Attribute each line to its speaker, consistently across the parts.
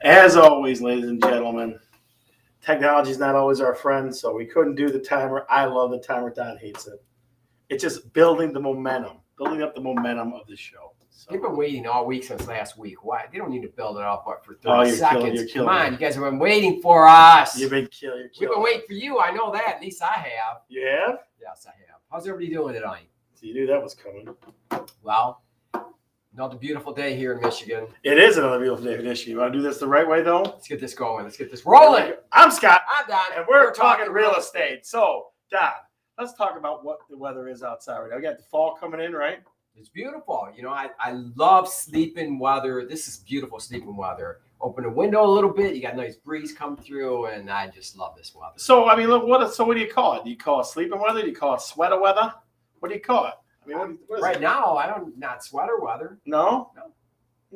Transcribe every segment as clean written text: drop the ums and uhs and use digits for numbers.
Speaker 1: As always, ladies and gentlemen, technology is not always our friend, so we couldn't do the timer. I love the timer. Don hates it. It's just building up the momentum of the show. So.
Speaker 2: You've been waiting all week since last week. Why? They don't need to build it up for 30 seconds. Come on, you guys have been waiting for us.
Speaker 1: You've been killing.
Speaker 2: We've been waiting for you. I know that. At least I have.
Speaker 1: You have?
Speaker 2: Yes, I have. How's everybody doing tonight?
Speaker 1: So you knew that was coming.
Speaker 2: Well, another beautiful day here in Michigan.
Speaker 1: It is another beautiful day in Michigan. You want to do this the right way, though?
Speaker 2: Let's get this going. Let's get this rolling.
Speaker 1: I'm Scott.
Speaker 2: I'm Don.
Speaker 1: And we're talking real estate. So, Don, let's talk about what the weather is outside right now. We got the fall coming in, right?
Speaker 2: It's beautiful. You know, I love sleeping weather. This is beautiful sleeping weather. Open the window a little bit. You got a nice breeze come through, and I just love this weather.
Speaker 1: So, I mean, look, what do you call it? Do you call it sleeping weather? Do you call it sweater weather? What do you call it? I mean, what is
Speaker 2: right
Speaker 1: it?
Speaker 2: now, not sweater weather.
Speaker 1: No?
Speaker 2: No.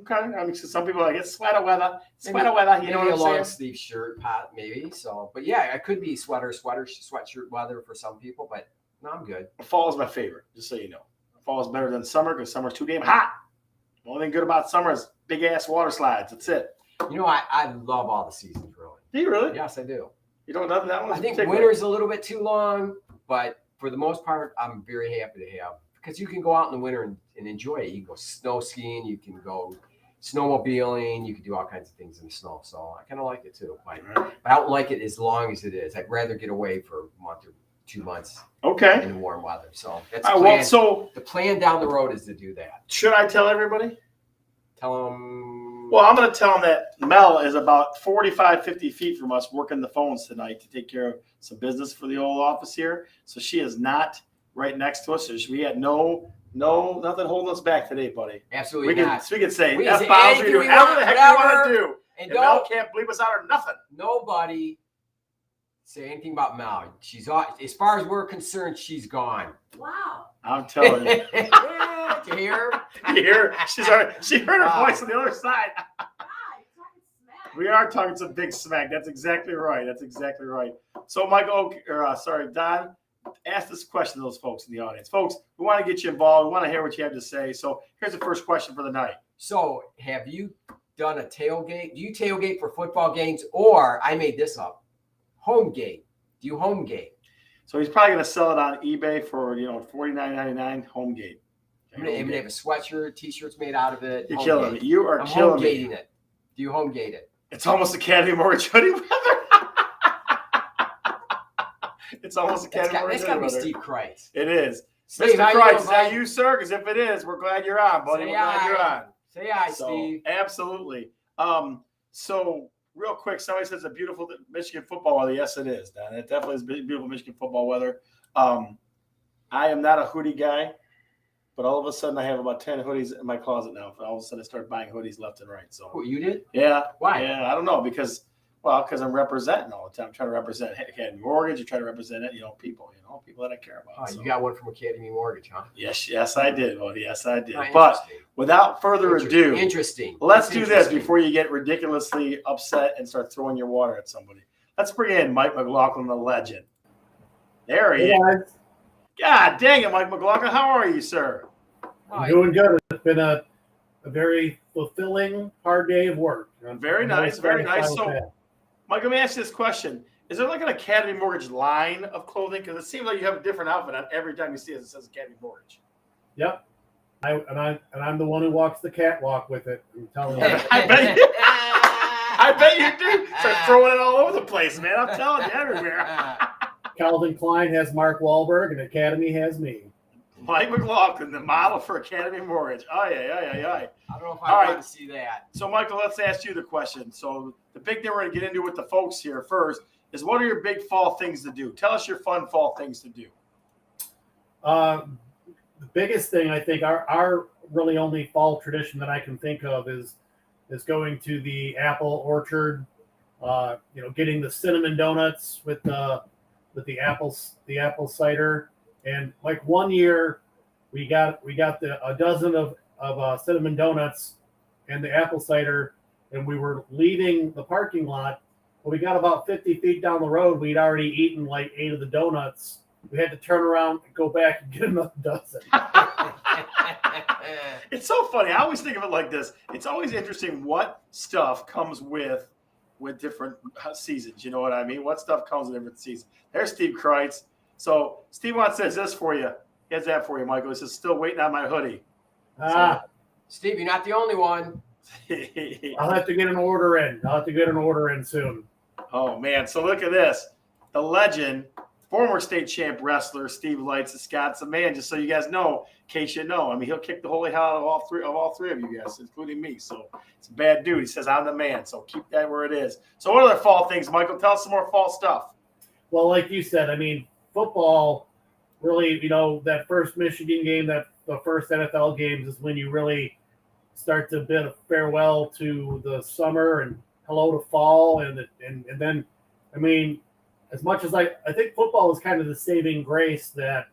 Speaker 1: Okay. I mean, so some people are like, it's sweater weather. Sweater weather. You know what I'm
Speaker 2: a
Speaker 1: saying?
Speaker 2: long sleeve shirt, maybe. So, but yeah, it could be sweatshirt weather for some people, but no, I'm good.
Speaker 1: Fall is my favorite, just so you know. Fall is better than summer because summer's too damn hot. The only thing good about summer is big ass water slides. That's it.
Speaker 2: You know, I love all the seasons, really.
Speaker 1: Do you really?
Speaker 2: Yes, I do.
Speaker 1: You don't know that one?
Speaker 2: I think winter's a little bit too long, but for the most part, I'm very happy to have because you can go out in the winter and enjoy it. You can go snow skiing, you can go snowmobiling, you can do all kinds of things in the snow. So I kind of like it too. But I don't like it as long as it is. I'd rather get away for a month or 2 months.
Speaker 1: Okay.
Speaker 2: In warm weather. So that's the plan down the road is to do that.
Speaker 1: Should I tell everybody?
Speaker 2: Tell them.
Speaker 1: Well, I'm going to tell them that Mel is about 45, 50 feet from us working the phones tonight to take care of some business for the old office here. So she is not right next to us. So we had nothing holding us back today, buddy.
Speaker 2: Absolutely not.
Speaker 1: We can say
Speaker 2: F-bombs,
Speaker 1: we do whatever the heck we want to do.
Speaker 2: And
Speaker 1: Mel can't bleep us out or nothing.
Speaker 2: Nobody say anything about Mel. She's as far as we're concerned, she's gone.
Speaker 3: Wow.
Speaker 1: I'm telling you.
Speaker 2: You hear?
Speaker 1: You hear? She heard her voice on the other side. We are talking some big smack. That's exactly right. So, Michael, Don, ask this question to those folks in the audience. Folks, we want to get you involved. We want to hear what you have to say. So, here's the first question for the night.
Speaker 2: So, have you done a tailgate? Do you tailgate for football games, or I made this up? Home gate. Do you home gate?
Speaker 1: So he's probably going to sell it on eBay for $49.99 home gate.
Speaker 2: I'm going to have a sweatshirt, T-shirts made out of it.
Speaker 1: You're killing me. You are
Speaker 2: I'm
Speaker 1: killing
Speaker 2: home
Speaker 1: me.
Speaker 2: gating it. Do you home gate it?
Speaker 1: It's almost Academy Mortgage hoodie weather. It's almost Academy Mortgage hoodie weather.
Speaker 2: It's got to be Steve Kreis.
Speaker 1: It is.
Speaker 2: Steve,
Speaker 1: Mr. Kreis, is that you, sir? Because if it is, we're glad you're on, buddy.
Speaker 2: Say
Speaker 1: we're glad you're on.
Speaker 2: Say hi, Steve.
Speaker 1: Absolutely. So real quick, somebody says a beautiful Michigan football weather. Yes, it is, Don. It definitely is beautiful Michigan football weather. I am not a hoodie guy, but all of a sudden I have about 10 hoodies in my closet now. All of a sudden I started buying hoodies left and right. So
Speaker 2: What, you did?
Speaker 1: Yeah.
Speaker 2: Why?
Speaker 1: Yeah, I don't know because I'm representing all the time. I'm trying to represent Academy Mortgage. I'm trying to represent people that I care about.
Speaker 2: Oh, you got one from Academy Mortgage, huh?
Speaker 1: Yes, I did. Well, yes, I did.
Speaker 2: Oh,
Speaker 1: but without further ado, let's do this before you get ridiculously upset and start throwing your water at somebody. Let's bring in Mike McLaughlin, the legend. There he is. God dang it, Mike McLaughlin. How are you, sir?
Speaker 4: I'm doing good. It's been a very fulfilling, hard day of work.
Speaker 1: Very nice. So, Mike, let me ask you this question. Is there like an Academy Mortgage line of clothing? Because it seems like you have a different outfit on every time you see it. It says Academy Mortgage.
Speaker 4: Yep. I'm the one who walks the catwalk with it. I'm telling you.
Speaker 1: I bet you do. Start throwing it all over the place, man. I'm telling you, everywhere.
Speaker 4: Calvin Klein has Mark Wahlberg, and Academy has me.
Speaker 1: Mike McLaughlin, the model for Academy Mortgage.
Speaker 2: I don't know if I want to see that.
Speaker 1: So, Michael, let's ask you the question. So, the big thing we're going to get into with the folks here first is what are your big fall things to do? Tell us your fun fall things to do.
Speaker 4: The biggest thing, I think, our really only fall tradition that I can think of is going to the apple orchard, getting the cinnamon donuts with the apple cider. And like one year, we got a dozen of cinnamon donuts and the apple cider, and we were leaving the parking lot. Well, we got about 50 feet down the road. We'd already eaten like 8 of the donuts. We had to turn around and go back and get another dozen.
Speaker 1: It's so funny. I always think of it like this. It's always interesting what stuff comes with different seasons. You know what I mean? What stuff comes with different seasons. There's Steve Kreitz. So Steve says this for you. He has that for you, Michael. He says, still waiting on my hoodie.
Speaker 2: Steve, you're not the only one.
Speaker 4: I'll have to get an order in soon.
Speaker 1: Oh, man. So look at this. The legend, former state champ wrestler, Steve Lights, the Scott's a man, just so you guys know, in case you know. I mean, he'll kick the holy hell out of all three of you guys, including me. So it's a bad dude. He says, I'm the man. So keep that where it is. So what other fall things, Michael? Tell us some more fall stuff.
Speaker 4: Well, like you said, I mean, football really, that first Michigan game, the first NFL games is when you really start to bid a farewell to the summer and hello to fall. And then, I mean, as much as I think football is kind of the saving grace that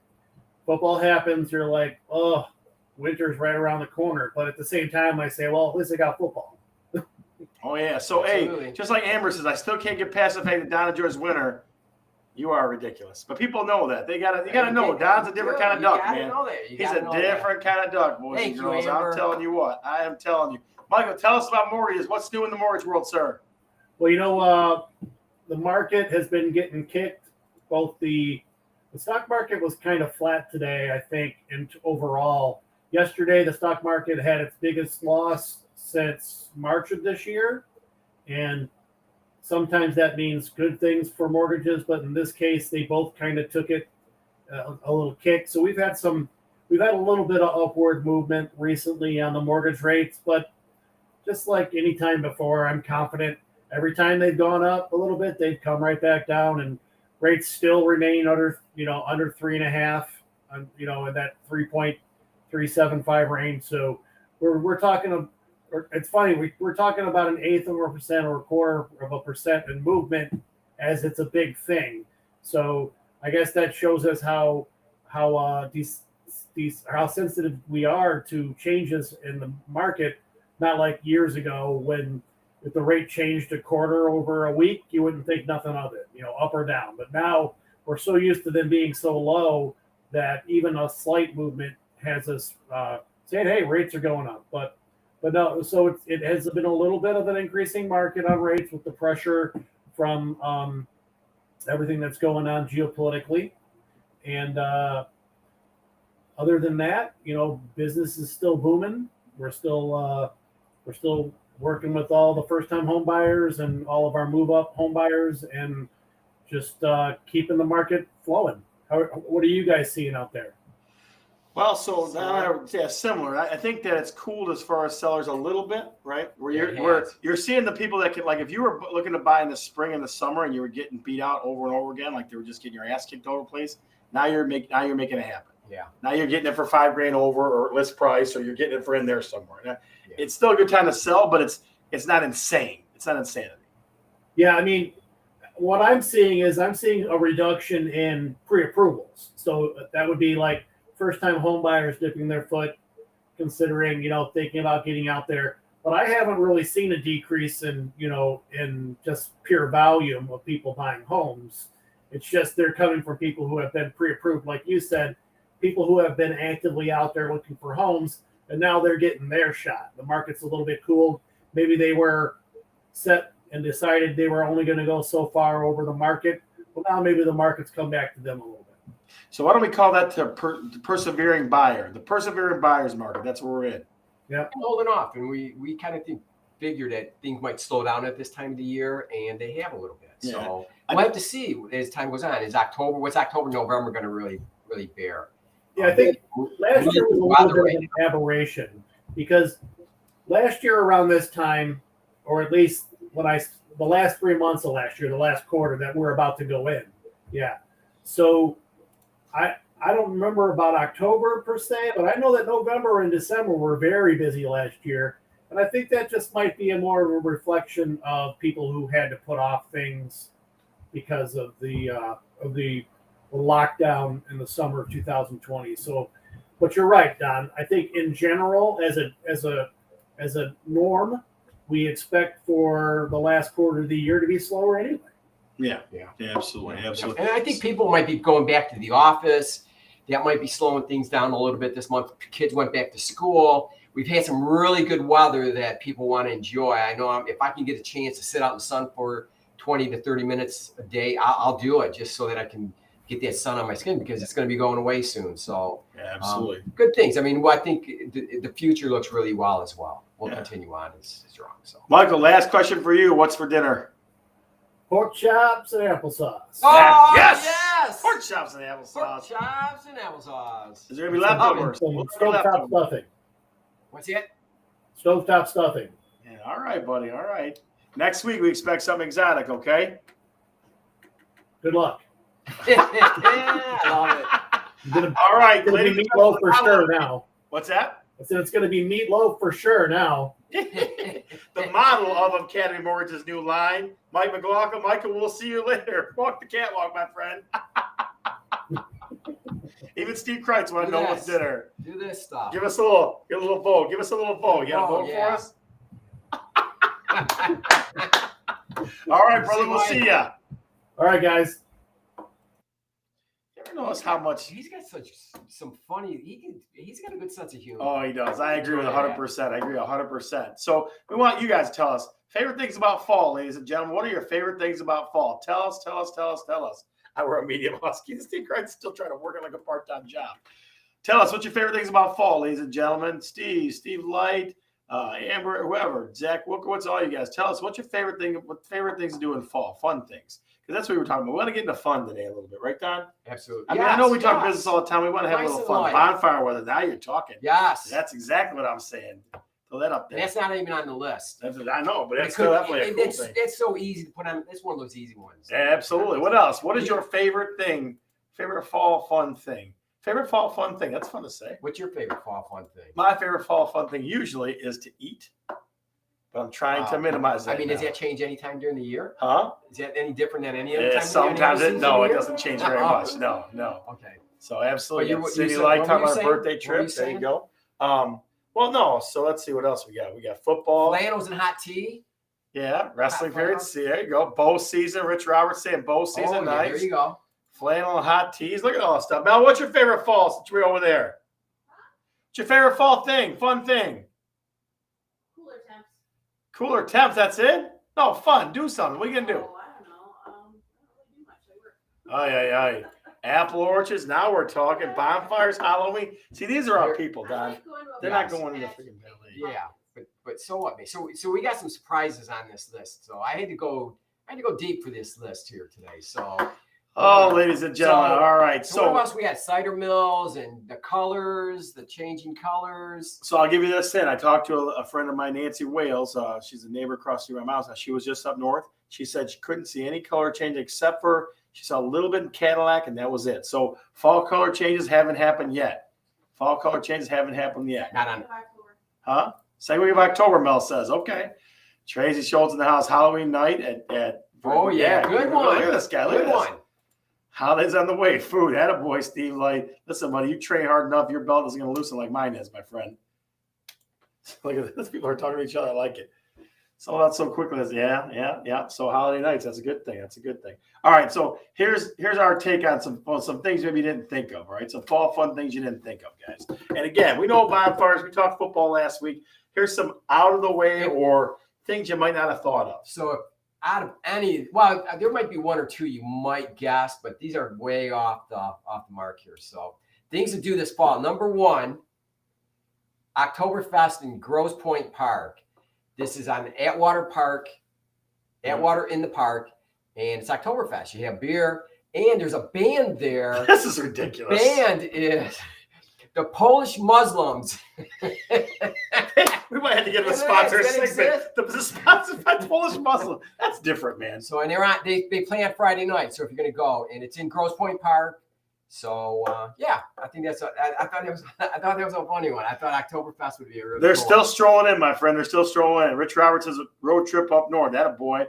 Speaker 4: football happens, you're like, oh, winter's right around the corner. But at the same time, I say, well, at least I got football.
Speaker 1: Oh, yeah. So, Absolutely. Hey, just like Amber says, I still can't get past the fact that Don enjoys winter. You are ridiculous. But people know that. You gotta know. Don's a different kind of duck, man. He's a different kind of duck, boys and girls. I'm telling you what. I am telling you. Michael, tell us about mortgages. What's new in the mortgage world, sir?
Speaker 4: Well, the market has been getting kicked. Both the stock market was kind of flat today, I think, and overall. Yesterday, the stock market had its biggest loss since March of this year. And sometimes that means good things for mortgages, but in this case, they both kind of took it a little kick. So we've had a little bit of upward movement recently on the mortgage rates, but just like any time before, I'm confident every time they've gone up a little bit, they've come right back down, and rates still remain under 3.5, in that 3.375 range. So we're talking. It's funny, we're talking about 1/8 of a percent or 1/4 of a percent in movement as it's a big thing. So I guess that shows us how sensitive we are to changes in the market. Not like years ago when if the rate changed a quarter over a week, you wouldn't think nothing of it, up or down. But now we're so used to them being so low that even a slight movement has us saying, hey, rates are going up. But no, so it has been a little bit of an increasing market on rates with the pressure from everything that's going on geopolitically. And other than that, business is still booming. We're still working with all the first-time home buyers and all of our move-up home buyers and just keeping the market flowing. What are you guys seeing out there?
Speaker 1: Well, so similar. I think that it's cooled as far as sellers a little bit, right? Where you're seeing the people that can, like, if you were looking to buy in the spring and the summer and you were getting beat out over and over again, like they were just getting your ass kicked over the place. Now you're making it happen. Yeah. Now you're getting it for $5,000 over or list price, or you're getting it for in there somewhere. Now, it's still a good time to sell, but it's not insane. It's not insanity.
Speaker 4: Yeah, I mean, what I'm seeing a reduction in pre-approvals. So that would be like first-time home buyers dipping their foot, considering, thinking about getting out there. But I haven't really seen a decrease in just pure volume of people buying homes. It's just they're coming from people who have been pre-approved, like you said, people who have been actively out there looking for homes, and now they're getting their shot. The market's a little bit cooled. Maybe they were set and decided they were only going to go so far over the market. Well, now maybe the market's come back to them a little bit.
Speaker 1: So why don't we call that the persevering buyer, the persevering buyer's market? That's where we're in.
Speaker 4: Yeah,
Speaker 2: holding off, and we kind of figured that things might slow down at this time of the year, and they have a little bit. Yeah. So we'll have to see as time goes on. What's October, November going to really bear?
Speaker 4: Yeah, I think last year was a little bit of an aberration because last year around this time, or at least the last 3 months of last year, the last quarter that we're about to go in. Yeah. So I don't remember about October per se, but I know that November and December were very busy last year. And I think that just might be more of a reflection of people who had to put off things because of the lockdown in the summer of 2020. So, but you're right, Don. I think in general, as a norm, we expect for the last quarter of the year to be slower anyway.
Speaker 1: Yeah, absolutely.
Speaker 2: And I think people might be going back to the office. that might be slowing things down a little bit this month. Kids went back to school. We've had some really good weather that people want to enjoy. I know if I can get a chance to sit out in the sun for 20 to 30 minutes a day, I'll do it just so that I can get that sun on my skin because it's going to be going away soon. So
Speaker 1: Yeah, absolutely.
Speaker 2: Good things. I mean, I think the future looks really well as well. We'll continue on as strong. So,
Speaker 1: Michael, last question for you. What's for dinner?
Speaker 4: Pork chops and applesauce.
Speaker 2: oh
Speaker 1: yes! Pork chops and applesauce.
Speaker 2: Pork chops and applesauce.
Speaker 1: Is there going to be leftovers?
Speaker 4: Some
Speaker 1: What's
Speaker 4: stovetop stuffing.
Speaker 2: What's that?
Speaker 4: Stovetop stuffing.
Speaker 1: Yeah, all right, buddy. All right. Next week, we expect something exotic, okay?
Speaker 4: Good luck.
Speaker 2: I love it.
Speaker 1: All right.
Speaker 4: It's going to be meatloaf for sure now.
Speaker 1: What's that?
Speaker 4: I said it's going to be meatloaf for sure now.
Speaker 1: The model of Academy Mortgage's new line. Mike McLaughlin. Michael, we'll see you later. Walk the catwalk, my friend. Even Steve Kreitz want to know what's dinner.
Speaker 2: Do this stuff.
Speaker 1: Give us a little vote. Give us a little vote. You got a vote for us? All right, brother. We'll see ya.
Speaker 4: All right, guys.
Speaker 1: You ever notice how much
Speaker 2: He's got some funny. He's got a good sense of humor.
Speaker 1: Oh, he does. I agree with 100%. I agree 100%. So we want you guys to tell us favorite things about fall, ladies and gentlemen. What are your favorite things about fall? Tell us. I wear a medium husky. Steve Kreitz still trying to work on like a part-time job. Tell us what's your favorite things about fall, ladies and gentlemen. Steve Light, Amber, whoever, Zach Wilkowitz, all you guys. Tell us what's your favorite thing. What favorite things to do in fall? Fun things. Because that's what we were talking about. We want to get into fun today a little bit, right, Don?
Speaker 2: Absolutely.
Speaker 1: I mean, I know we talk business all the time. We want to have a little fun.
Speaker 2: Light.
Speaker 1: Bonfire weather. Now you're talking.
Speaker 2: Yes.
Speaker 1: That's exactly what I'm saying. Throw that up there.
Speaker 2: That's not even on the list.
Speaker 1: I know, but that's still definitely a cool thing.
Speaker 2: It's so easy to put on. It's one of those easy ones.
Speaker 1: Yeah, absolutely. What else? What is your favorite thing? Favorite fall fun thing? Favorite fall fun thing? That's fun to say.
Speaker 2: What's your favorite fall fun thing?
Speaker 1: My favorite fall fun thing usually is to eat, but I'm trying to minimize that.
Speaker 2: I mean,
Speaker 1: now.
Speaker 2: does that change any time during the year?
Speaker 1: Huh?
Speaker 2: Is that any different than any other time?
Speaker 1: Sometimes it doesn't change very much. No.
Speaker 2: Okay.
Speaker 1: So absolutely.
Speaker 2: But
Speaker 1: City
Speaker 2: what
Speaker 1: Light
Speaker 2: were
Speaker 1: talking
Speaker 2: you
Speaker 1: about a
Speaker 2: saying?
Speaker 1: birthday trip. There you go. Well, no. So let's see what else we got. We got football.
Speaker 2: Flannels and hot tea.
Speaker 1: Yeah, wrestling
Speaker 2: Hot
Speaker 1: periods. See, there you go. Bow season. Rich Roberts saying bow season.
Speaker 2: Yeah,
Speaker 1: Nice.
Speaker 2: there you go.
Speaker 1: Flannel and hot teas. Look at all that stuff. Mel, what's your favorite fall since we're over there? What's your favorite fall thing? Fun thing?
Speaker 3: Cooler temps.
Speaker 1: Cooler temps. That's it? No, fun. Do something. What are you going to do?
Speaker 3: Oh, I don't know. I don't really do much. I work.
Speaker 1: Aye. Apple orchards. Now we're talking bonfires, Halloween. See, these are our people,
Speaker 3: I
Speaker 1: Don.
Speaker 3: like going to a
Speaker 1: They're not
Speaker 3: bachelor
Speaker 1: going to the
Speaker 3: patch.
Speaker 1: freaking ballet.
Speaker 2: Yeah, but so what? So we got some surprises on this list. So I had to go deep for this list here today. So
Speaker 1: Oh, ladies and gentlemen. All right.
Speaker 2: So what else we got? Cider mills and the colors, the changing colors.
Speaker 1: So I'll give you this hint. I talked to a friend of mine, Nancy Wales. She's a neighbor across from my house. She was just up north. She said she couldn't see any color change except for she saw a little bit in Cadillac, and that was it. So fall color changes haven't happened yet. Fall color changes haven't happened yet.
Speaker 2: Not on.
Speaker 1: Huh? Second week of October, Mel says. Okay. Tracy Schultz in the house. Halloween night at
Speaker 2: Oh, yeah. Good one.
Speaker 1: Look at this guy. Look
Speaker 2: Good
Speaker 1: at this.
Speaker 2: one.
Speaker 1: Holidays on the way. Food. Attaboy, Steve Light. Listen, buddy, you train hard enough. Your belt isn't going to loosen like mine is, my friend. Look at this. People are talking to each other. I like it. Sold out so quickly. Yeah. So holiday nights. That's a good thing. All right. So here's our take on some things maybe you didn't think of. All right. Some fall fun things you didn't think of, guys. And again, we know bonfires. We talked football last week. Here's some out of the way or things you might not have thought of.
Speaker 2: So out of any, there might be one or two you might guess, but these are way off the mark here. So things to do this fall. Number one, Oktoberfest in Grosse Pointe Park. This is on Atwater in the park, and it's Oktoberfest. You have beer, and there's a band there.
Speaker 1: This is ridiculous.
Speaker 2: Band is the Polish Muslims.
Speaker 1: We might have to get a sponsor segment. The sponsored by Polish Muslim. That's different, man.
Speaker 2: So and they play on Friday night. So if you're gonna go, and it's in Grosse Pointe Park. So I think that's I thought that was a funny one. I thought Oktoberfest would be a really
Speaker 1: They're
Speaker 2: cool
Speaker 1: still
Speaker 2: one.
Speaker 1: strolling in, my friend. They're still strolling in. Rich Roberts has a road trip up north. That a boy.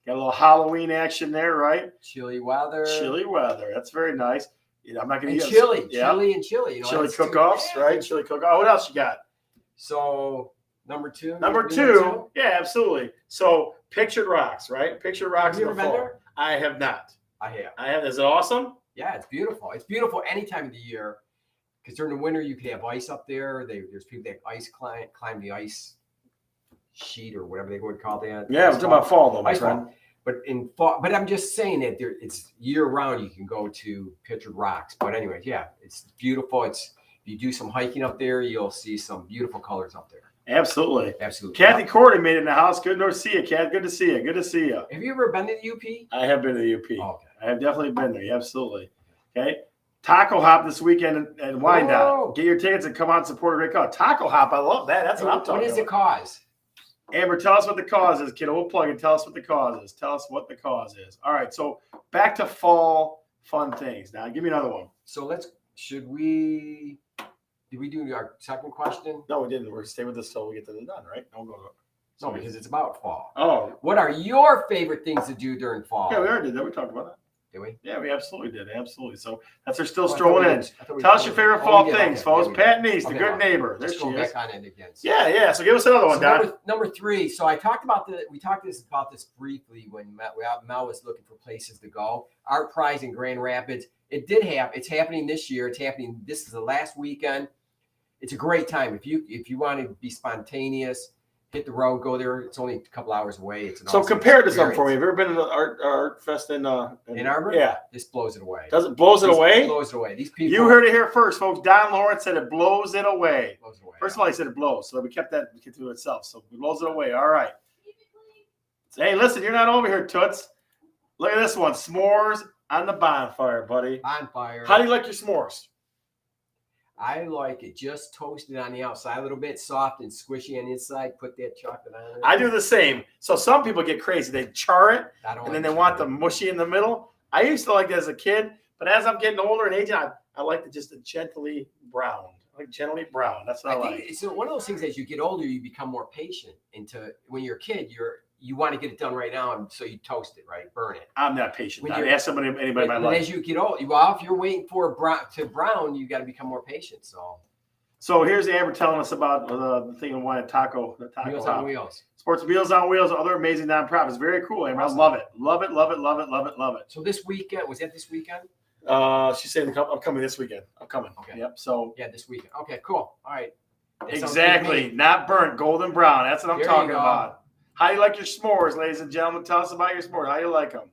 Speaker 1: Got a little Halloween action there, right?
Speaker 2: Chilly weather.
Speaker 1: That's very nice. I'm not going to
Speaker 2: And
Speaker 1: use
Speaker 2: chili.
Speaker 1: Yeah.
Speaker 2: Chili. You know,
Speaker 1: Chili
Speaker 2: that's two-
Speaker 1: cook-offs,
Speaker 2: yeah.
Speaker 1: right? Chili cook-off. What else you got?
Speaker 2: So number two.
Speaker 1: Number two. Yeah, absolutely. So Pictured Rocks, right? Pictured Rocks
Speaker 2: Have you
Speaker 1: in the
Speaker 2: ever been
Speaker 1: fall.
Speaker 2: there?
Speaker 1: I have not.
Speaker 2: I have.
Speaker 1: Is it awesome?
Speaker 2: Yeah, it's beautiful. It's beautiful any time of the year. Because during the winter, you can have ice up there. There's people that ice climb the ice sheet or whatever they would call that.
Speaker 1: Yeah, we're talking about fall though, my
Speaker 2: Ice
Speaker 1: friend.
Speaker 2: fall. But in fall, but I'm just saying that it's year round. You can go to Pictured Rocks. But anyway, yeah, it's beautiful. If you do some hiking up there, you'll see some beautiful colors up there.
Speaker 1: Absolutely.
Speaker 2: Absolutely.
Speaker 1: Kathy Cordy made it in the house. Good to see you, Kat. Good to see you. Good to see you.
Speaker 2: Have you ever been to the UP?
Speaker 1: I have been to the UP.
Speaker 2: Oh, okay.
Speaker 1: I have definitely been there. Absolutely. Okay. Taco Hop this weekend and Wyandotte.
Speaker 2: Whoa.
Speaker 1: Get your tickets and come out and support a great cause. Taco Hop, I love that. That's what I'm talking
Speaker 2: What is
Speaker 1: about.
Speaker 2: the cause?
Speaker 1: Amber, tell us what the cause is, kiddo. We'll plug it. Tell us what the cause is. Tell us what the cause is. All right. So back to fall fun things. Now, give me another one.
Speaker 2: So did we do our second question?
Speaker 1: No, we didn't. We're staying with this till we get to the done, right? Don't go to
Speaker 2: No, because it's about fall.
Speaker 1: Oh,
Speaker 2: What are your favorite things to do during fall?
Speaker 1: yeah, we already did that. We talked about that.
Speaker 2: Did we?
Speaker 1: Yeah, we absolutely did. Absolutely. So that's her still
Speaker 2: Oh, I thought
Speaker 1: strolling
Speaker 2: we
Speaker 1: in.
Speaker 2: did. I thought we
Speaker 1: Tell us
Speaker 2: did.
Speaker 1: your favorite
Speaker 2: Oh,
Speaker 1: fall
Speaker 2: we did.
Speaker 1: things,
Speaker 2: Okay.
Speaker 1: folks.
Speaker 2: Yeah, we
Speaker 1: Pat
Speaker 2: did.
Speaker 1: Neese, the
Speaker 2: Okay,
Speaker 1: good
Speaker 2: well,
Speaker 1: neighbor. There
Speaker 2: Let's
Speaker 1: she
Speaker 2: go
Speaker 1: is.
Speaker 2: back on it again.
Speaker 1: Yeah. So give us another one,
Speaker 2: So
Speaker 1: Don.
Speaker 2: number 3. So I talked about about this briefly when Mel was looking for places to go. Art Prize in Grand Rapids. It did happen. It's happening this year. It's happening. This is the last weekend. It's a great time if you want to be spontaneous. Hit the road, go there. It's only a couple hours away. It's an
Speaker 1: So
Speaker 2: awesome
Speaker 1: compare this up for me.
Speaker 2: experience.
Speaker 1: Have you ever been to the art fest in
Speaker 2: Arbor?
Speaker 1: Yeah.
Speaker 2: This blows it away.
Speaker 1: Does it blows it away?
Speaker 2: Blows it away. These people.
Speaker 1: You heard it here first, folks. Don Lawrence said it blows it away.
Speaker 2: Blows it away.
Speaker 1: First of all, he said it blows, so we kept that to itself. So it blows it away. All right. Hey, listen, you're not over here, Toots. Look at this one. S'mores on the bonfire, buddy.
Speaker 2: Bonfire.
Speaker 1: How do you like your s'mores?
Speaker 2: I like it just toasted on the outside, a little bit soft and squishy on the inside. Put that chocolate on it.
Speaker 1: I do the same. So some people get crazy. They char it,
Speaker 2: I don't
Speaker 1: and then
Speaker 2: like
Speaker 1: they want the
Speaker 2: chocolate.
Speaker 1: mushy in the middle. I used to like it as a kid, but as I'm getting older and aging, I like it just gently brown. I like gently brown. That's what I
Speaker 2: I
Speaker 1: like.
Speaker 2: think it's one of those things. As you get older, you become more patient. When you're a kid, you want to get it done right now, and so you toast it, right? Burn it.
Speaker 1: I'm not patient.
Speaker 2: When
Speaker 1: I
Speaker 2: you're-
Speaker 1: ask anybody in my
Speaker 2: But
Speaker 1: life.
Speaker 2: as you get old, if you're waiting for to brown, you got to become more patient.
Speaker 1: So here's Amber telling us about the thing of wine taco. The taco
Speaker 2: Meals
Speaker 1: hop.
Speaker 2: on Wheels.
Speaker 1: Sports Meals on Wheels, other amazing nonprofits. Very cool, Amber.
Speaker 2: Awesome.
Speaker 1: I love it. Love it, love it, love it, love it, love it.
Speaker 2: So this weekend, was that this weekend?
Speaker 1: She said I'm coming this weekend. I'm coming.
Speaker 2: Okay.
Speaker 1: Yep. So
Speaker 2: Yeah, this weekend. Okay, cool. All right. That sounds good to
Speaker 1: exactly,
Speaker 2: me.
Speaker 1: not burnt, golden brown. That's what I'm
Speaker 2: There you
Speaker 1: talking
Speaker 2: go.
Speaker 1: about. How do you like your s'mores, ladies and gentlemen? Tell us about your s'mores. How you like them?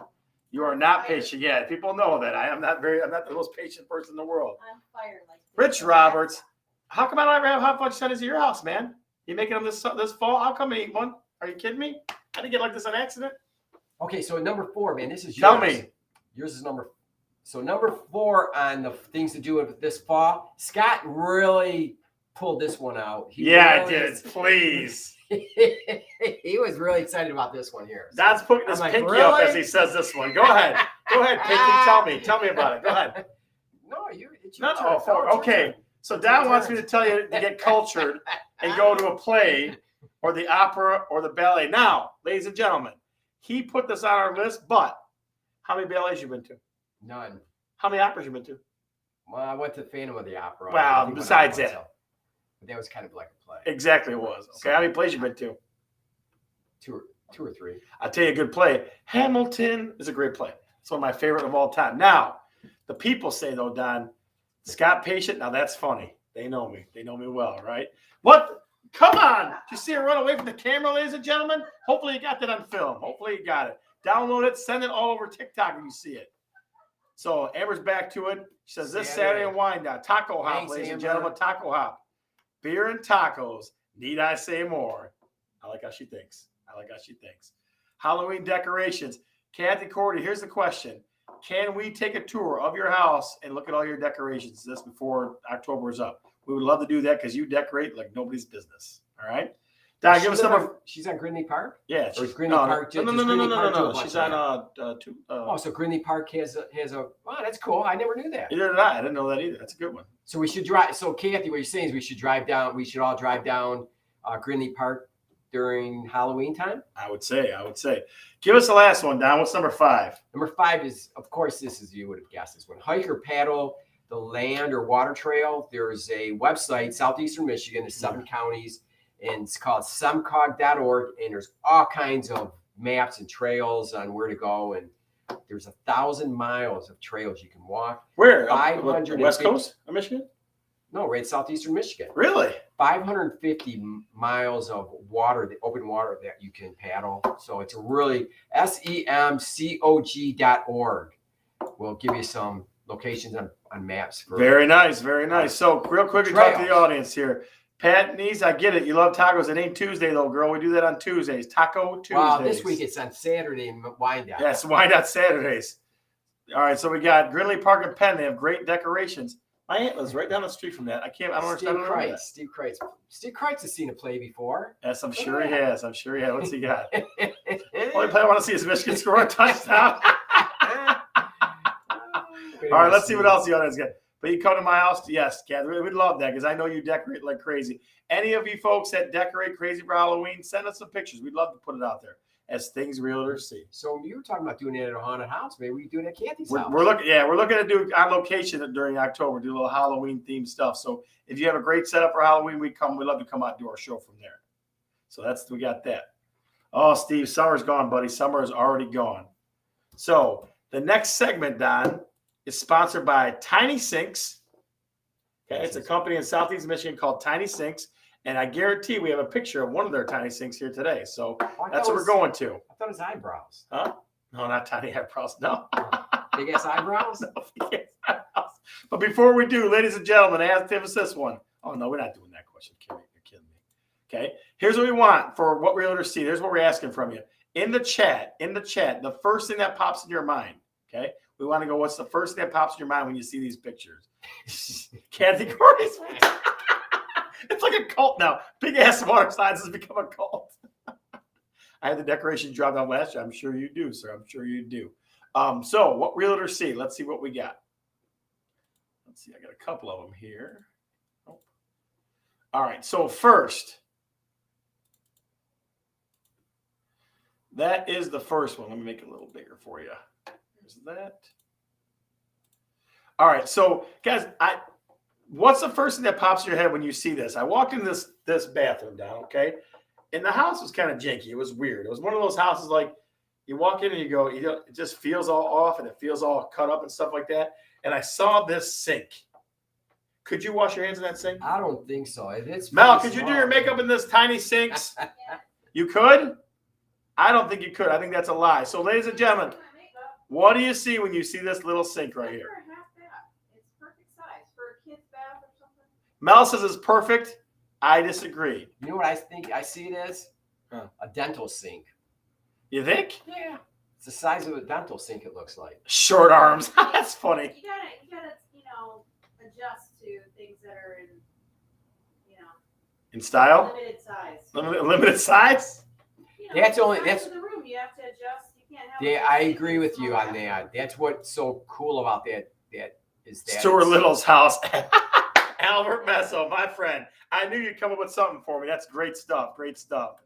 Speaker 1: You are not patient. Yeah, people know that. I'm not the most patient person in the world.
Speaker 3: On fire like this.
Speaker 1: Rich Roberts, how come I don't ever have hot fudge sundaes at your house, man? You making them this fall? How come I eat one? Are you kidding me? I didn't get like this on accident.
Speaker 2: Okay, so number 4, man, this is yours.
Speaker 1: Tell me.
Speaker 2: Yours is number 4 on the things to do with this fall. Scott really pulled this one out.
Speaker 1: Yeah, I did. Please.
Speaker 2: He was really excited about this one here.
Speaker 1: Don's putting his
Speaker 2: I'm like,
Speaker 1: pinky up
Speaker 2: really?
Speaker 1: as he says this one. Go ahead. Go ahead, Pinky. Tell me about it. Go ahead.
Speaker 2: No, it's your
Speaker 1: No,
Speaker 2: turn.
Speaker 1: no,
Speaker 2: No, it's your
Speaker 1: okay.
Speaker 2: turn.
Speaker 1: So Don wants me to tell you to get cultured and go to a play or the opera or the ballet. Now, ladies and gentlemen, he put this on our list, but how many ballets you been to?
Speaker 2: None.
Speaker 1: How many operas you been to?
Speaker 2: Well, I went to Phantom of the Opera.
Speaker 1: Well,
Speaker 2: I think
Speaker 1: besides
Speaker 2: when I
Speaker 1: that.
Speaker 2: was out. But that was kind of like a play.
Speaker 1: Exactly it was. Okay, how many plays you been to?
Speaker 2: Two or three.
Speaker 1: I'll tell you a good play. Hamilton is a great play. It's one of my favorite of all time. Now, the people say, though, Don, Scott Patient, now that's funny. They know me. They know me well, right? What? Come on. Did you see her run away from the camera, ladies and gentlemen? Hopefully you got that on film. Hopefully you got it. Download it. Send it all over TikTok when you see it. So Amber's back to it. She says this Saturday in Wyandotte. Taco Hop,
Speaker 2: Thanks,
Speaker 1: ladies and
Speaker 2: Amber.
Speaker 1: gentlemen. Taco Hop. Beer and tacos. Need I say more? I like how she thinks. Halloween decorations. Kathy Cordy, here's the question. Can we take a tour of your house and look at all your decorations this before October is up? We would love to do that because you decorate like nobody's business. All right. Don, give us number.
Speaker 2: She's on Grinley Park?
Speaker 1: Yeah.
Speaker 2: Or
Speaker 1: she's-
Speaker 2: Grinley
Speaker 1: no,
Speaker 2: Park?
Speaker 1: No,
Speaker 2: Does
Speaker 1: no.
Speaker 2: Grinley Park do a bunch
Speaker 1: She's
Speaker 2: of
Speaker 1: on two.
Speaker 2: Oh, so Grinley Park has a. Wow, that's cool. I never knew that.
Speaker 1: Either did I. I didn't know that either. That's a good one.
Speaker 2: So we should drive. So Kathy, what you're saying is we should drive down. We should all drive down Grinley Park during Halloween time.
Speaker 1: I would say. Give us the last one, Don. What's number 5?
Speaker 2: Number 5 is, of course, this is, you would have guessed this one. Hike or paddle the land or water trail. There's a website, Southeastern Michigan, there's 7 counties, and it's called semcog.org. And there's all kinds of maps and trails on where to go. And There's 1,000 miles of trails you can walk.
Speaker 1: Where?
Speaker 2: 550
Speaker 1: West Coast of Michigan?
Speaker 2: No, right southeastern Michigan.
Speaker 1: Really?
Speaker 2: 550 miles of water, the open water that you can paddle. So it's a really semcog.org. We'll give you some locations on maps. For
Speaker 1: Very nice, very nice. So real quickly, talk to the
Speaker 2: Trails.
Speaker 1: audience here. Pat Nees, I get it. You love tacos. It ain't Tuesday though, girl. We do that on Tuesdays. Taco Tuesdays.
Speaker 2: Wow, this week it's on Saturday in Wyandotte.
Speaker 1: Yes, why not Saturdays? All right, so we got Grinley Park and Penn. They have great decorations. My aunt lives right down the street from that. I don't understand.
Speaker 2: Steve Kreitz has seen a play before.
Speaker 1: Yes, I'm sure he has. What's he got? Only play I want to see is Michigan score a touchdown. All right, let's see what else the audience got. But you come to my house, yes, Catherine, we'd love that because I know you decorate like crazy. Any of you folks that decorate crazy for Halloween, send us some pictures. We'd love to put it out there as things realtors see.
Speaker 2: So you were talking about doing it at a haunted house. Maybe we do it at Kathy's house.
Speaker 1: We're looking to do on location during October, do a little Halloween themed stuff. So if you have a great setup for Halloween, we'd love to come out and do our show from there. So we got that. Oh, Steve, summer's gone, buddy. Summer is already gone. So the next segment, Don, is sponsored by Tiny Sinks. Okay, it's a company in Southeast Michigan called Tiny Sinks. And I guarantee we have a picture of one of their tiny sinks here today. So that's what we're going to.
Speaker 2: I thought it was eyebrows.
Speaker 1: Huh? No, not tiny eyebrows. No.
Speaker 2: Big ass eyebrows?
Speaker 1: No, big ass eyebrows. But before we do, ladies and gentlemen, ask us this one. Oh, no, we're not doing that question. You're kidding me. Okay. Here's what we want for what realtors see. Here's what we're asking from you. In the chat, the first thing that pops in your mind. Okay. We want to go, what's the first thing that pops in your mind when you see these pictures? Kathy Corey's. It's like a cult now. Big ass water slides has become a cult. I had the decoration dropped on last year. I'm sure you do, sir. I'm sure you do. So what realtors see? Let's see what we got. Let's see. I got a couple of them here. Oh. All right. So first, that is the first one. Let me make it a little bigger for you. Here's that. All right. So guys, what's the first thing that pops in your head when you see this? I walked in this bathroom down, okay? And the house was kind of janky. It was weird. It was one of those houses like you walk in and you go, it just feels all off and it feels all cut up and stuff like that. And I saw this sink. Could you wash your hands in that sink?
Speaker 2: I don't think so. It's
Speaker 1: Mel, could you do your makeup in this tiny sinks? You could? I don't think you could. I think that's a lie. So, ladies and gentlemen, what do you see when you see this little sink right here?
Speaker 3: It's perfect size for a kid's bath or something.
Speaker 1: Mel says it's perfect. I disagree.
Speaker 2: You know what I think I see it as?
Speaker 1: Huh.
Speaker 2: A dental sink.
Speaker 1: You think?
Speaker 2: Yeah. It's the size of a dental sink, it looks like.
Speaker 1: Short arms. That's funny.
Speaker 3: You gotta, adjust to things that are in,
Speaker 1: In style?
Speaker 3: limited size.
Speaker 1: Limited size?
Speaker 2: That's
Speaker 3: the
Speaker 2: only-
Speaker 3: size
Speaker 2: that's-
Speaker 3: of the room. You have to adjust. You can't have.
Speaker 2: Yeah, I agree with you on that. That's what's so cool about that.
Speaker 1: Stuart Little's house. Albert Messo, my friend. I knew you'd come up with something for me. That's great stuff. Great stuff.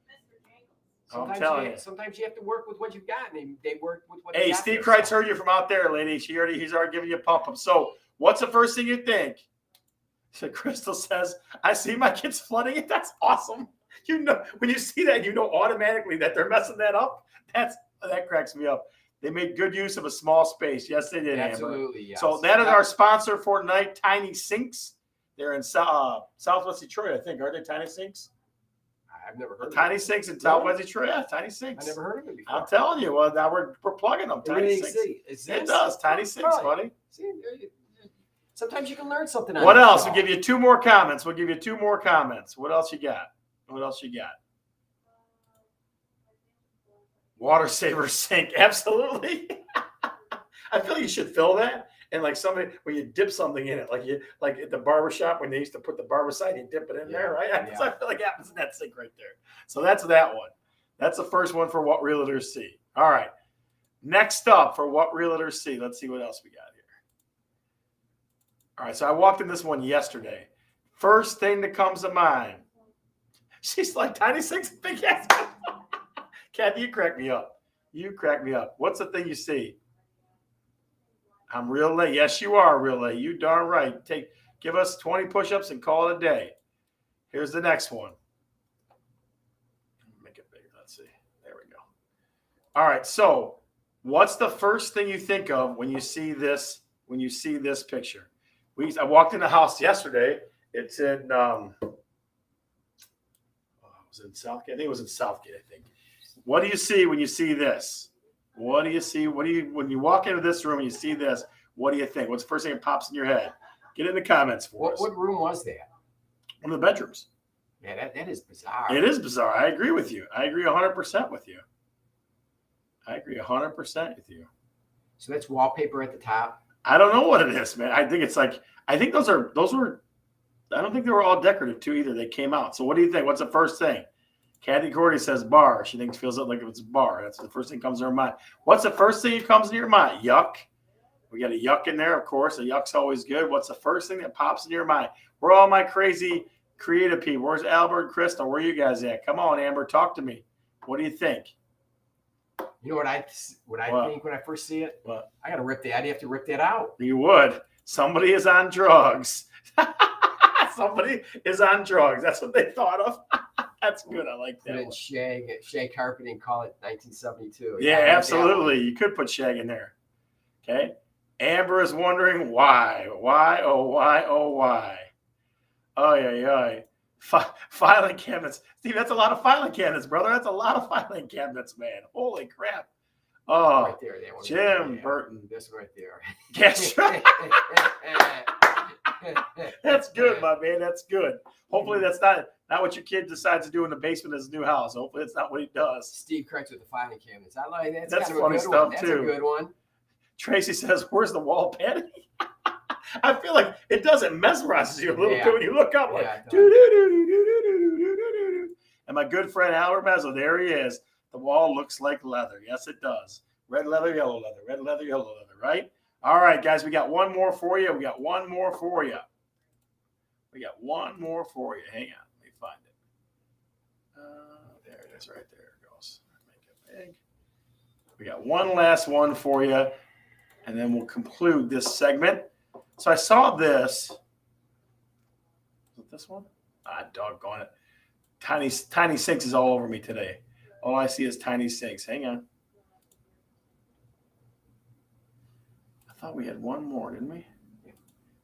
Speaker 1: I'm telling you.
Speaker 2: Sometimes you have to work with what you've got, and they work with what.
Speaker 1: Hey,
Speaker 2: they got
Speaker 1: Steve
Speaker 2: there.
Speaker 1: Kreitz heard you from out there, lady. He's already giving you a pump up. So, what's the first thing you think? So Crystal says, "I see my kids flooding it. That's awesome." You know, when you see that, you know automatically that they're messing that up. That cracks me up. They made good use of a small space. Yes, they did.
Speaker 2: Absolutely.
Speaker 1: Amber.
Speaker 2: Yes.
Speaker 1: So that is our sponsor for tonight, Tiny Sinks. They're in Southwest Detroit, I think. Are they Tiny Sinks?
Speaker 2: I've never heard of
Speaker 1: Tiny
Speaker 2: it.
Speaker 1: Sinks in Southwest Detroit. Yeah, Tiny Sinks.
Speaker 2: I never heard of it before.
Speaker 1: I'm telling you. Well, now we're plugging them. Tiny Sinks. It does. Tiny Sinks, buddy.
Speaker 2: See, sometimes you can learn something. On
Speaker 1: What
Speaker 2: this
Speaker 1: else?
Speaker 2: show.
Speaker 1: We'll give you two more comments. What else you got? Water saver sink. Absolutely. I feel you should fill that. And like somebody, when you dip something in it, like at the barbershop when they used to put the barbicide, you dip it in there, right?
Speaker 2: Yeah.
Speaker 1: So I feel like it happens in that sink right there. So that's that one. That's the first one for what realtors see. All right. Next up for what realtors see. Let's see what else we got here. All right. So I walked in this one yesterday. First thing that comes to mind. She's like, Tiny Sinks, big ass. Kathy, you crack me up. What's the thing you see? I'm real late. Yes, you are real late. You darn right. Give us 20 push-ups and call it a day. Here's the next one. Make it bigger. Let's see. There we go. All right. So What's the first thing you think of when you see this? When you see this picture, I walked in the house yesterday. It's in was it in Southgate? I think it was in Southgate. I think. What do you see when you see this? What do you see? When you walk into this room and you see this? What do you think? What's the first thing that pops in your head? Get in the comments for us.
Speaker 2: What room was that?
Speaker 1: One of the bedrooms.
Speaker 2: Yeah, that is bizarre.
Speaker 1: It is bizarre. I agree with you. I agree 100% with you. I agree 100% with you.
Speaker 2: So that's wallpaper at the top.
Speaker 1: I don't know what it is, man. I think it's like, I think those were, I don't think they were all decorative too either. They came out. So what do you think? What's the first thing? Kathy Cordy says bar. She feels like it's a bar. That's the first thing that comes to her mind. What's the first thing that comes to your mind? Yuck. We got a yuck in there, of course. A yuck's always good. What's the first thing that pops in your mind? Where are all my crazy creative people? Where's Albert and Crystal? Where are you guys at? Come on, Amber, talk to me. What do you think?
Speaker 2: You know what I think when I first see it?
Speaker 1: What?
Speaker 2: I got to rip that. I'd have to rip that out.
Speaker 1: You would. Somebody is on drugs. Somebody is on drugs. That's what they thought of. That's good. I like that.
Speaker 2: Put in shag carpeting, call it 1972.
Speaker 1: Yeah, absolutely. You could put shag in there. Okay. Amber is wondering why. Why, oh, why, oh, why. Oh, yeah. Filing cabinets. Steve, that's a lot of filing cabinets, brother. That's a lot of filing cabinets, man. Holy crap. Oh,
Speaker 2: right there, that one
Speaker 1: Jim Burton.
Speaker 2: This one right there.
Speaker 1: Yes, right. That's good, my man. That's good. Hopefully that's not what your kid decides to do in the basement of his new house. Hopefully it's not what he does.
Speaker 2: Steve corrects with the filing cabinets. I like that.
Speaker 1: That's
Speaker 2: kind of
Speaker 1: funny
Speaker 2: a good
Speaker 1: stuff,
Speaker 2: one. That's
Speaker 1: too.
Speaker 2: a good one.
Speaker 1: Tracy says, where's the wall padding? I feel like it doesn't mesmerize you a little bit when you look up like, and my good friend Albert Mezzo, there he is. The wall looks like leather. Yes, it does. Red leather, yellow leather. Red leather, yellow leather, right? All right, guys, we got one more for you. Hang on. Let me find it. There it is right there. It goes. Make it big. We got one last one for you, and then we'll conclude this segment. So I saw this. Is it this one? Doggone it. Tiny Sinks is all over me today. All I see is Tiny Sinks. Hang on. I thought we had one more, didn't we?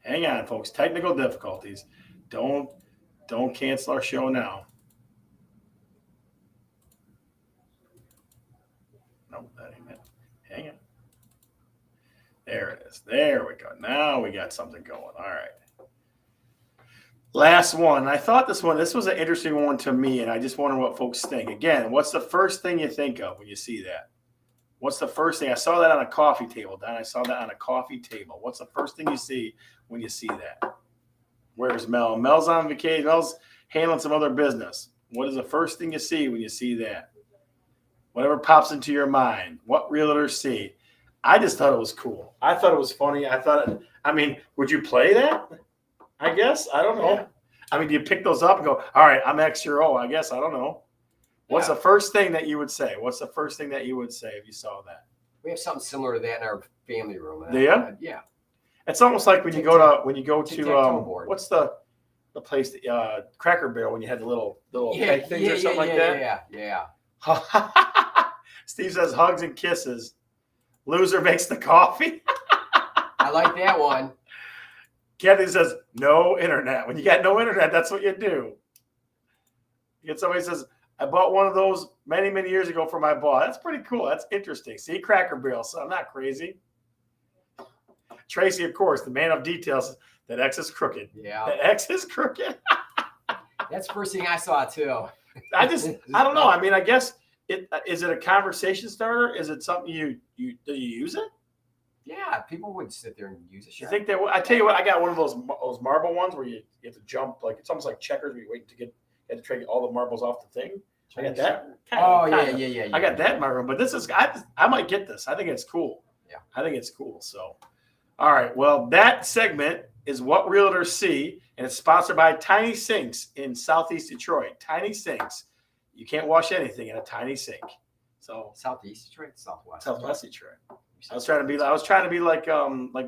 Speaker 1: Hang on, folks. Technical difficulties. Don't cancel our show now. Nope, that ain't it. Hang on. There it is. There we go. Now we got something going. All right. Last one. I thought this was an interesting one to me, and I just wonder what folks think. Again, what's the first thing you think of when you see that? What's the first thing? I saw that on a coffee table, Don. I saw that on a coffee table. What's the first thing you see when you see that? Where's Mel? Mel's on vacation. Mel's handling some other business. What is the first thing you see when you see that? Whatever pops into your mind. What realtors see? I just thought it was cool. I thought it was funny. Would you play that? I guess. I don't know. Yeah. I mean, do you pick those up and go, all right, I'm X, you're O? I guess. I don't know. What's the first thing that you would say? If you saw that?
Speaker 2: We have something similar to that in our family room.
Speaker 1: Do you?
Speaker 2: Yeah.
Speaker 1: It's almost like when you go to what's the place, Cracker Barrel, when you had the little peg things or something like that?
Speaker 2: Yeah.
Speaker 1: Steve says hugs and kisses. Loser makes the coffee.
Speaker 2: I like that one.
Speaker 1: Kathy says no internet. When you got no internet, that's what you do. You get somebody says, I bought one of those many, many years ago for my boss. That's pretty cool. That's interesting. See, Cracker Barrel, so I'm not crazy. Tracy, of course, the man of details, that X is crooked.
Speaker 2: Yeah.
Speaker 1: That X is crooked.
Speaker 2: That's the first thing I saw, too.
Speaker 1: I don't know. I mean, I guess, is it a conversation starter? Is it something do you use it?
Speaker 2: Yeah, people would sit there and use it.
Speaker 1: Sure. You think they would? I tell you what, I got one of those marble ones where you have to jump, like it's almost like checkers where you wait to you have to try to get all the marbles off the thing. I got that.
Speaker 2: Yeah.
Speaker 1: I got that in my room, but this is I might get this. I think it's cool.
Speaker 2: Yeah.
Speaker 1: I think it's cool. So, all right. Well, that segment is What Realtors See, and it's sponsored by Tiny Sinks in Southeast Detroit. Tiny Sinks. You can't wash anything in a tiny sink. So
Speaker 2: Southeast Detroit, Southwest
Speaker 1: Detroit. I was trying to be like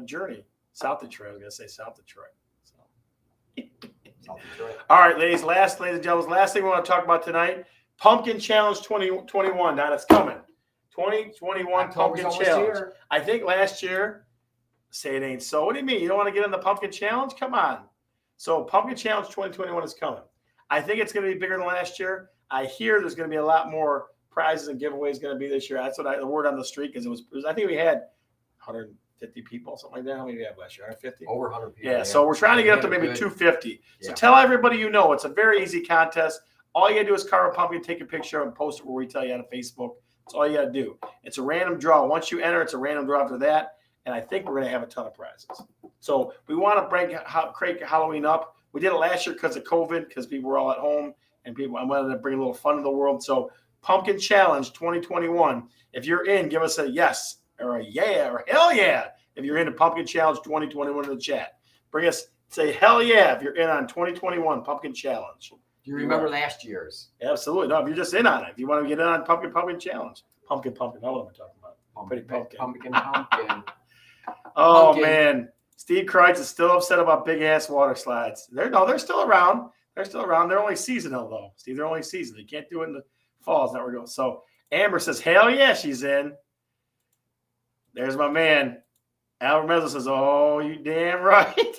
Speaker 1: Journey, South Detroit. I was gonna say South Detroit. So.
Speaker 2: South Detroit. All
Speaker 1: right, ladies and gentlemen, last thing we want to talk about tonight: Pumpkin Challenge 2021. Now it's coming. 2021
Speaker 2: October's
Speaker 1: Pumpkin
Speaker 2: almost
Speaker 1: Challenge.
Speaker 2: here.
Speaker 1: I think last year, say it ain't so. What do you mean? You don't want to get in the Pumpkin Challenge? Come on. So Pumpkin Challenge 2021 is coming. I think it's going to be bigger than last year. I hear there's going to be a lot more prizes and giveaways going to be this year. That's what the word on the street, because it was, I think we had 150 people, something like that. How many did we have last year? 150?
Speaker 2: Over 100 people.
Speaker 1: Yeah, so we're trying to get up to maybe 250. So tell everybody you know. It's a very easy contest. All you got to do is carve a pumpkin, take a picture, and post it where we tell you on Facebook. That's all you got to do. It's a random draw. Once you enter, it's a random draw after that. And I think we're going to have a ton of prizes. So we want to crank Halloween up. We did it last year because of COVID, because people were all at home, and I wanted to bring a little fun to the world. So Pumpkin Challenge 2021. If you're in, give us a yes or a yeah or hell yeah. If you're into Pumpkin Challenge 2021 in the chat, say hell yeah if you're in on 2021 Pumpkin Challenge.
Speaker 2: Do you remember last year's?
Speaker 1: Absolutely. No, if you're just in on it. If you want to get in on Pumpkin Challenge. Pumpkin. Now what am I talking about? Pretty pumpkin.
Speaker 2: Pumpkin.
Speaker 1: Oh,
Speaker 2: Pumpkin.
Speaker 1: man. Steve Kreitz is still upset about big-ass water slides. They're still around. They're only seasonal, though. Steve, they're only seasonal. You can't do it in the fall. Is that where we're going. So Amber says, hell yeah, she's in. There's my man. Albert Mezzo says, oh, you damn right.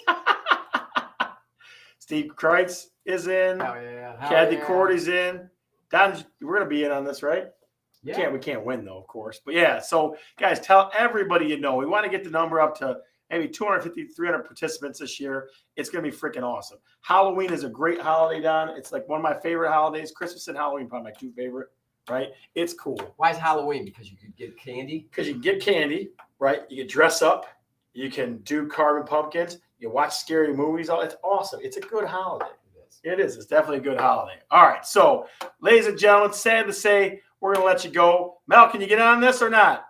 Speaker 1: Steve Kreitz is in.
Speaker 2: Hell yeah.
Speaker 1: Kathy Cordy's in. Don, we're going to be in on this, right?
Speaker 2: Yeah.
Speaker 1: We can't win, though, of course. But, yeah, so, guys, tell everybody you know. We want to get the number up to maybe 250, 300 participants this year. It's going to be freaking awesome. Halloween is a great holiday, Don. It's like one of my favorite holidays. Christmas and Halloween probably my two favorite, right? It's cool.
Speaker 2: Why is Halloween? Because you could get candy?
Speaker 1: Because you can get candy, right? You can dress up. You can do carving pumpkins. You watch scary movies. It's awesome. It's a good holiday. It is. It's definitely a good holiday. All right. So, ladies and gentlemen, sad to say, we're going to let you go. Mel, can you get on this or not?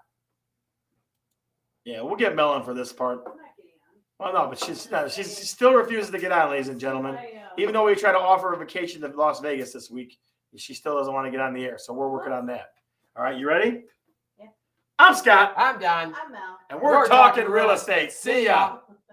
Speaker 1: Yeah, we'll get Mel on for this part.
Speaker 3: I'm not getting
Speaker 1: Well,
Speaker 3: on.
Speaker 1: no, but she still refuses to get on, ladies and gentlemen. Even though we try to offer her a vacation to Las Vegas this week, she still doesn't want to get on the air. So we're working on that. All right, you ready?
Speaker 3: Yeah.
Speaker 1: I'm Scott.
Speaker 2: I'm Don.
Speaker 3: I'm Mel.
Speaker 1: And we're talking real estate.
Speaker 2: See ya.